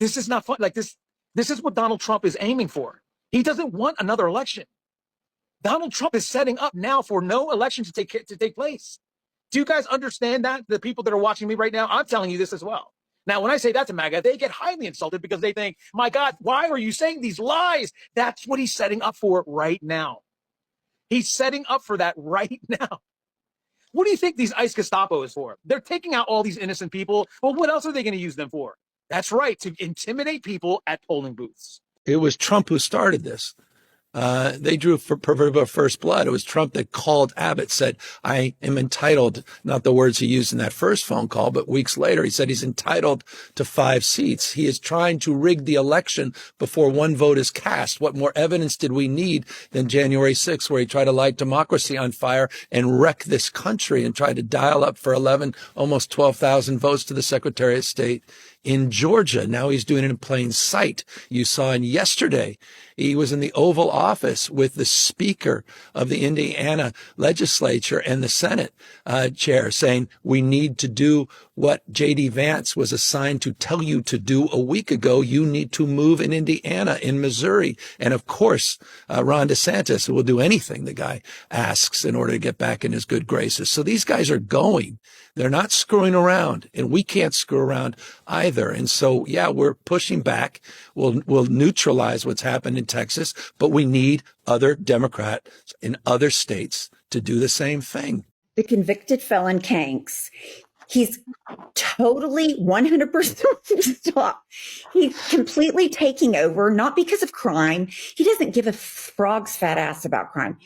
This is not fun. Like this is what Donald Trump is aiming for. He doesn't want another election. Donald Trump is setting up now for no election to take place. Do you guys understand that? The people that are watching me right now, I'm telling you this as well. Now, when I say that to MAGA, they get highly insulted because they think, my God, why are you saying these lies? That's what he's setting up for right now. He's setting up for that right now. What do you think these ICE Gestapo is for? They're taking out all these innocent people. Well, what else are they going to use them for? That's right, to intimidate people at polling booths. It was Trump who started this. They drew for first blood. It was Trump that called Abbott, said, I am entitled, not the words he used in that first phone call, but weeks later, he said he's entitled to 5 seats. He is trying to rig the election before one vote is cast. What more evidence did we need than January 6th, where he tried to light democracy on fire and wreck this country and tried to dial up for 11, almost 12,000 votes to the Secretary of State in Georgia. Now he's doing it in plain sight. You saw yesterday, he was in the Oval Office with the Speaker of the Indiana legislature and the Senate chair saying, we need to do what J.D. Vance was assigned to tell you to do a week ago. You need to move in Indiana, in Missouri. And of course, Ron DeSantis will do anything the guy asks in order to get back in his good graces. So these guys are going. They're not screwing around, and we can't screw around either. And so, yeah, we're pushing back. We'll neutralize what's happened in Texas, but we need other Democrats in other states to do the same thing. The convicted felon Kanks, he's totally 100% stop. He's completely taking over, not because of crime. He doesn't give a frog's fat ass about crime.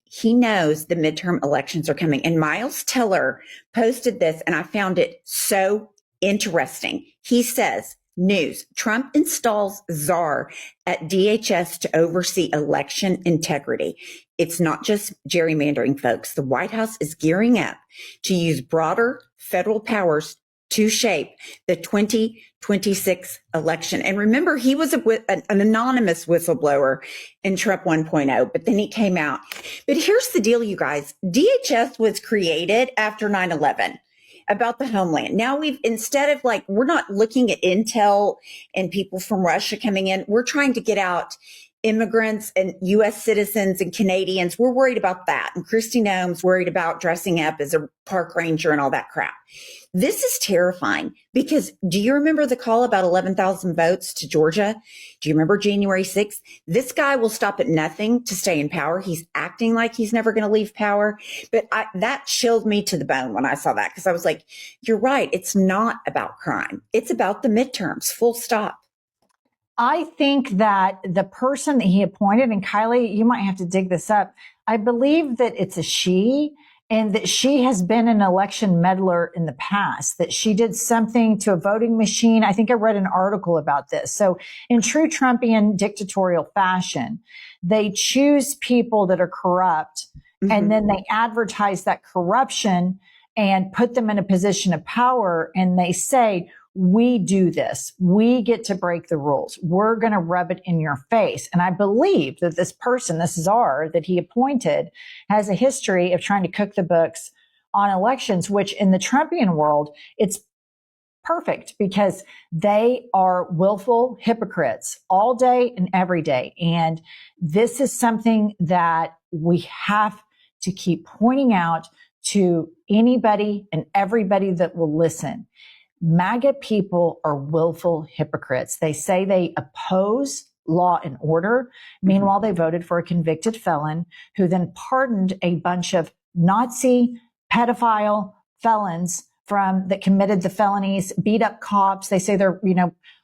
He knows the midterm elections are coming. And Miles Teller posted this, and I found it so interesting. He says, news, Trump installs czar at DHS to oversee election integrity. It's not just gerrymandering, folks. The White House is gearing up to use broader federal powers to shape the 2026 election. And remember, he was an anonymous whistleblower in Trump 1.0, but then he came out. But here's the deal, you guys. DHS was created after 9/11 about the homeland. Now instead of we're not looking at intel and people from Russia coming in, we're trying to get out immigrants and U.S. citizens and Canadians. We're worried about that. And Kristi Noem's worried about dressing up as a park ranger and all that crap. This is terrifying because do you remember the call about 11,000 votes to Georgia? Do you remember January 6th? This guy will stop at nothing to stay in power. He's acting like he's never going to leave power. But that chilled me to the bone when I saw that because I was like, you're right. It's not about crime. It's about the midterms, full stop. I think that the person that he appointed, and Kylie, you might have to dig this up. I believe that it's a she, and that she has been an election meddler in the past, that she did something to a voting machine. I think I read an article about this. So in true Trumpian dictatorial fashion, they choose people that are corrupt, and then they advertise that corruption and put them in a position of power. And they say, we do this. We get to break the rules. We're going to rub it in your face. And I believe that this person, this czar that he appointed, has a history of trying to cook the books on elections, which in the Trumpian world, it's perfect because they are willful hypocrites all day and every day. And this is something that we have to keep pointing out to anybody and everybody that will listen. MAGA people are willful hypocrites. They say they oppose law and order. Meanwhile, they voted for a convicted felon who then pardoned a bunch of Nazi pedophile felons that committed the felonies, beat up cops. They say they're,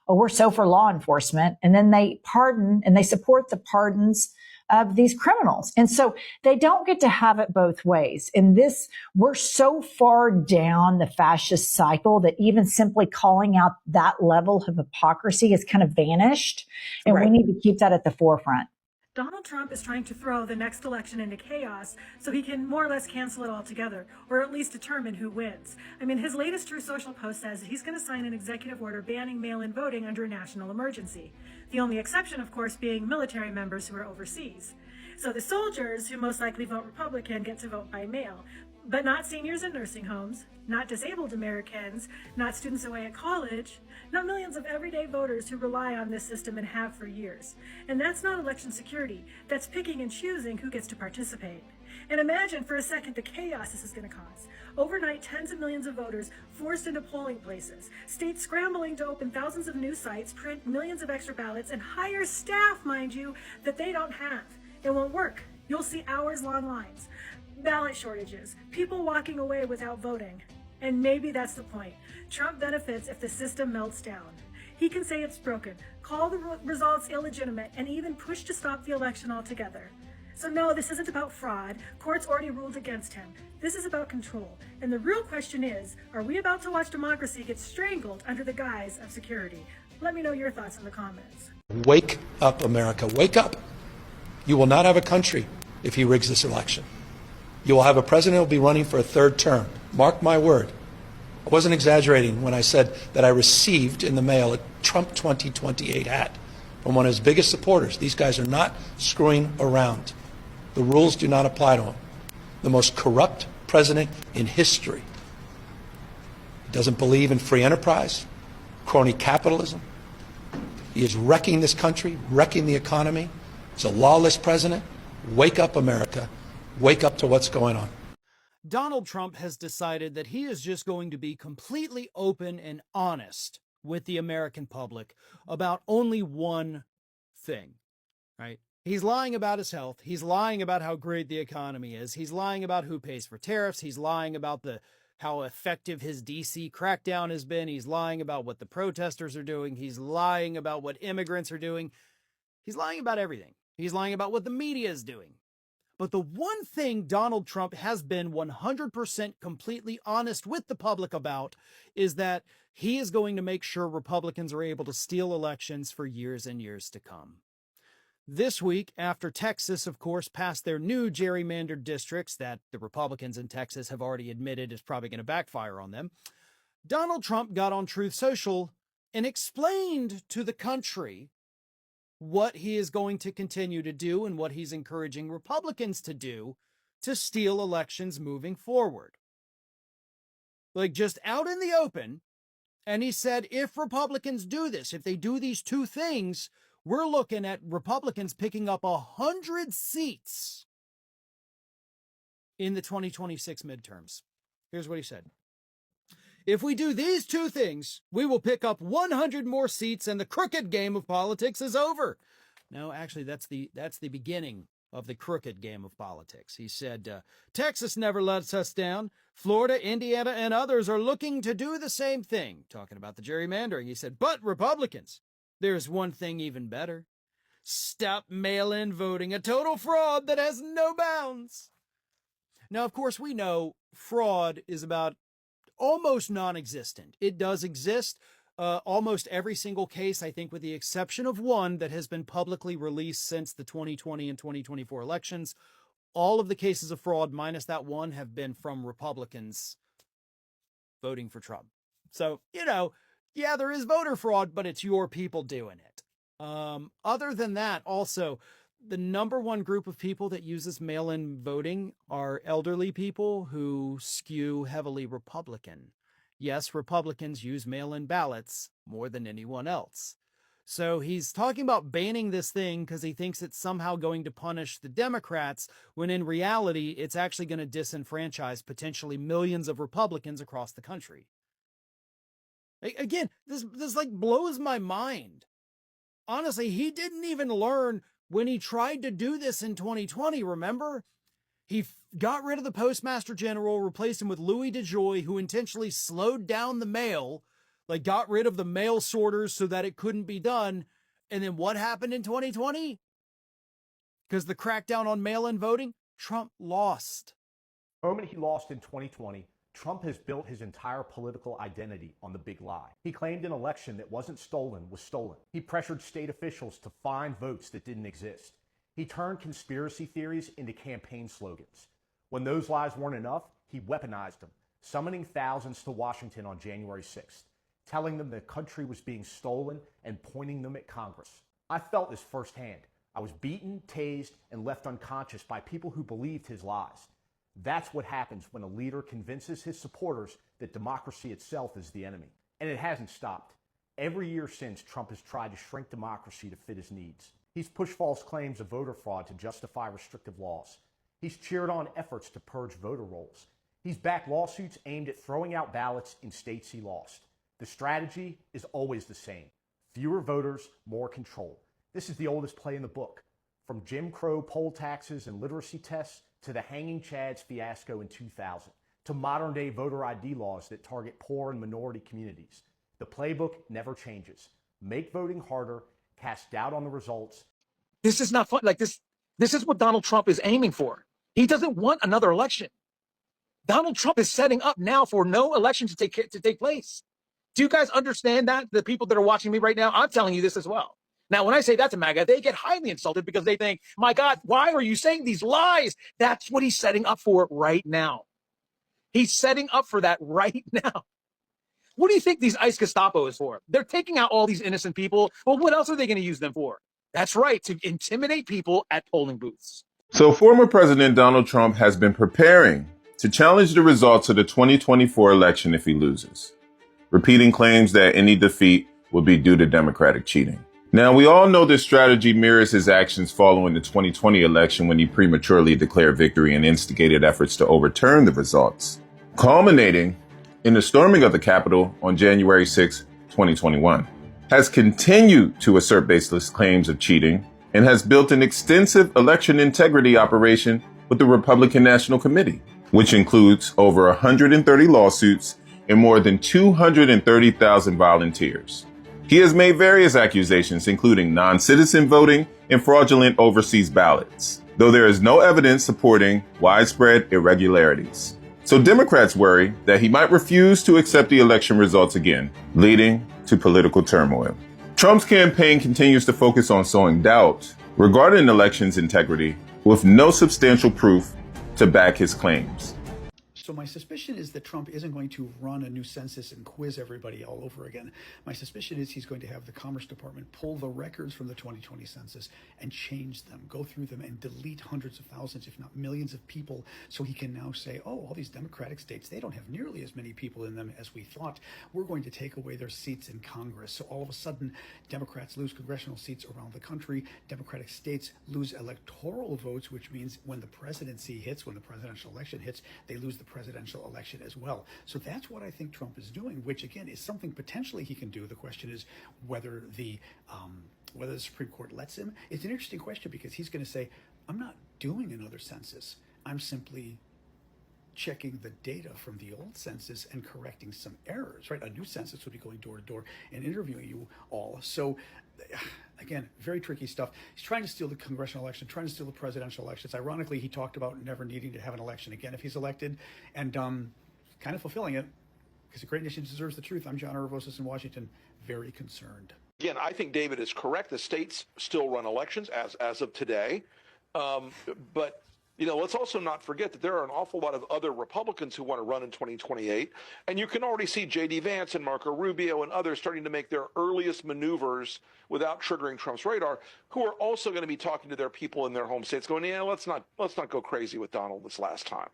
we're so for law enforcement. And then they pardon and they support the pardons of these criminals. And so they don't get to have it both ways. In this, we're so far down the fascist cycle that even simply calling out that level of hypocrisy has kind of vanished. And we need to keep that at the forefront. Donald Trump is trying to throw the next election into chaos so he can more or less cancel it altogether, or at least determine who wins. I mean, his latest Truth Social post says that he's going to sign an executive order banning mail-in voting under a national emergency. The only exception, of course, being military members who are overseas. So the soldiers, who most likely vote Republican, get to vote by mail. But not seniors in nursing homes, not disabled Americans, not students away at college, not millions of everyday voters who rely on this system and have for years. And that's not election security. That's picking and choosing who gets to participate. And imagine for a second the chaos this is going to cause. Overnight, tens of millions of voters forced into polling places, states scrambling to open thousands of new sites, print millions of extra ballots, and hire staff, mind you, that they don't have. It won't work. You'll see hours-long lines, ballot shortages, people walking away without voting. And maybe that's the point. Trump benefits if the system melts down. He can say it's broken, call the results illegitimate, and even push to stop the election altogether. So no, this isn't about fraud. Courts already ruled against him. This is about control. And the real question is, are we about to watch democracy get strangled under the guise of security? Let me know your thoughts in the comments. Wake up, America. Wake up. You will not have a country if he rigs this election. You will have a president who will be running for a third term. Mark my word. I wasn't exaggerating when I said that I received in the mail a Trump 2028 hat from one of his biggest supporters. These guys are not screwing around. The rules do not apply to him. The most corrupt president in history. He doesn't believe in free enterprise, crony capitalism. He is wrecking this country, wrecking the economy. He's a lawless president. Wake up, America. Wake up to what's going on. Donald Trump has decided that he is just going to be completely open and honest with the American public about only one thing, right? He's lying about his health. He's lying about how great the economy is. He's lying about who pays for tariffs. He's lying about how effective his DC crackdown has been. He's lying about what the protesters are doing. He's lying about what immigrants are doing. He's lying about everything. He's lying about what the media is doing. But the one thing Donald Trump has been 100% completely honest with the public about is that he is going to make sure Republicans are able to steal elections for years and years to come. This week, after Texas, of course, passed their new gerrymandered districts that the Republicans in Texas have already admitted is probably going to backfire on them, Donald Trump got on Truth Social and explained to the country what he is going to continue to do and what he's encouraging Republicans to do to steal elections moving forward. Like, just out in the open. And he said, if Republicans do this, if they do these two things, we're looking at Republicans picking up 100 seats in the 2026 midterms. Here's what he said. If we do these two things, we will pick up 100 more seats and the crooked game of politics is over. No, actually, that's the beginning of the crooked game of politics. He said, Texas never lets us down. Florida, Indiana, and others are looking to do the same thing. Talking about the gerrymandering. He said, but Republicans, there's one thing even better. Stop mail-in voting, a total fraud that has no bounds. Now, of course, we know fraud is about almost non-existent. It does exist. Almost every single case, I think with the exception of one that has been publicly released since the 2020 and 2024 elections, all of the cases of fraud, minus that one, have been from Republicans voting for Trump. So, yeah, there is voter fraud, but it's your people doing it. Other than that, also, the number one group of people that uses mail-in voting are elderly people who skew heavily Republican. Yes, Republicans use mail-in ballots more than anyone else. So he's talking about banning this thing because he thinks it's somehow going to punish the Democrats, when in reality, it's actually going to disenfranchise potentially millions of Republicans across the country. Again, this like blows my mind. Honestly, he didn't even learn when he tried to do this in 2020, remember? He got rid of the Postmaster General, replaced him with Louis DeJoy, who intentionally slowed down the mail, like got rid of the mail sorters so that it couldn't be done. And then what happened in 2020? Because the crackdown on mail-in voting, Trump lost. The moment he lost in 2020, Trump has built his entire political identity on the big lie. He claimed an election that wasn't stolen was stolen. He pressured state officials to find votes that didn't exist. He turned conspiracy theories into campaign slogans. When those lies weren't enough, he weaponized them, summoning thousands to Washington on January 6th, telling them the country was being stolen and pointing them at Congress. I felt this firsthand. I was beaten, tased, and left unconscious by people who believed his lies. That's what happens when a leader convinces his supporters that democracy itself is the enemy. And it hasn't stopped. Every year since, Trump has tried to shrink democracy to fit his needs. He's pushed false claims of voter fraud to justify restrictive laws. He's cheered on efforts to purge voter rolls. He's backed lawsuits aimed at throwing out ballots in states he lost. The strategy is always the same. Fewer voters, more control. This is the oldest play in the book. From Jim Crow poll taxes and literacy tests to the hanging chads fiasco in 2000, to modern-day voter ID laws that target poor and minority communities. The playbook never changes. Make voting harder, cast doubt on the results. This is not fun. Like this is what Donald Trump is aiming for. He doesn't want another election. Donald Trump is setting up now for no election to take place. Do you guys understand that? The people that are watching me right now, I'm telling you this as well. Now, when I say that to MAGA, they get highly insulted because they think, my God, why are you saying these lies? That's what he's setting up for right now. He's setting up for that right now. What do you think these ICE Gestapo is for? They're taking out all these innocent people. Well, what else are they going to use them for? That's right, to intimidate people at polling booths. So former President Donald Trump has been preparing to challenge the results of the 2024 election if he loses, repeating claims that any defeat will be due to Democratic cheating. Now, we all know this strategy mirrors his actions following the 2020 election when he prematurely declared victory and instigated efforts to overturn the results, culminating in the storming of the Capitol on January 6, 2021, has continued to assert baseless claims of cheating and has built an extensive election integrity operation with the Republican National Committee, which includes over 130 lawsuits and more than 230,000 volunteers. He has made various accusations, including non-citizen voting and fraudulent overseas ballots, though there is no evidence supporting widespread irregularities. So Democrats worry that he might refuse to accept the election results again, leading to political turmoil. Trump's campaign continues to focus on sowing doubt regarding elections integrity with no substantial proof to back his claims. So my suspicion is that Trump isn't going to run a new census and quiz everybody all over again. My suspicion is he's going to have the Commerce Department pull the records from the 2020 census and change them, go through them and delete hundreds of thousands, if not millions of people. So he can now say, oh, all these Democratic states, they don't have nearly as many people in them as we thought. We're going to take away their seats in Congress. So all of a sudden, Democrats lose congressional seats around the country. Democratic states lose electoral votes, which means when the presidency hits, when the presidential election hits, they lose the presidential election as well. So that's what I think Trump is doing, which again is something potentially he can do. The question is whether the Supreme Court lets him. It's an interesting question because he's going to say, I'm not doing another census. I'm simply checking the data from the old census and correcting some errors, right? A new census would be going door to door and interviewing you all. So again, very tricky stuff. He's trying to steal the congressional election, trying to steal the presidential elections. Ironically, he talked about never needing to have an election again if he's elected, and kind of fulfilling it because a great nation deserves the truth. I'm John Aravosis in Washington, very concerned. Again, I think David is correct. The states still run elections as of today. But let's also not forget that there are an awful lot of other Republicans who want to run in 2028. And you can already see J.D. Vance and Marco Rubio and others starting to make their earliest maneuvers without triggering Trump's radar, who are also going to be talking to their people in their home states going, yeah, let's not go crazy with Donald this last time.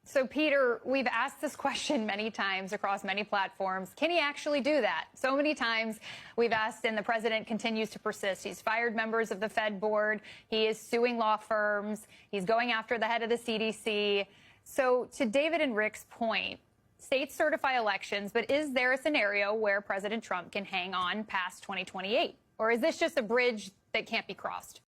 So, Peter, we've asked this question many times across many platforms. Can he actually do that? So many times we've asked, and the president continues to persist. He's fired members of the Fed board. He is suing law firms. He's going after the head of the CDC. So, to David and Rick's point, states certify elections, but is there a scenario where President Trump can hang on past 2028? Or is this just a bridge that can't be crossed?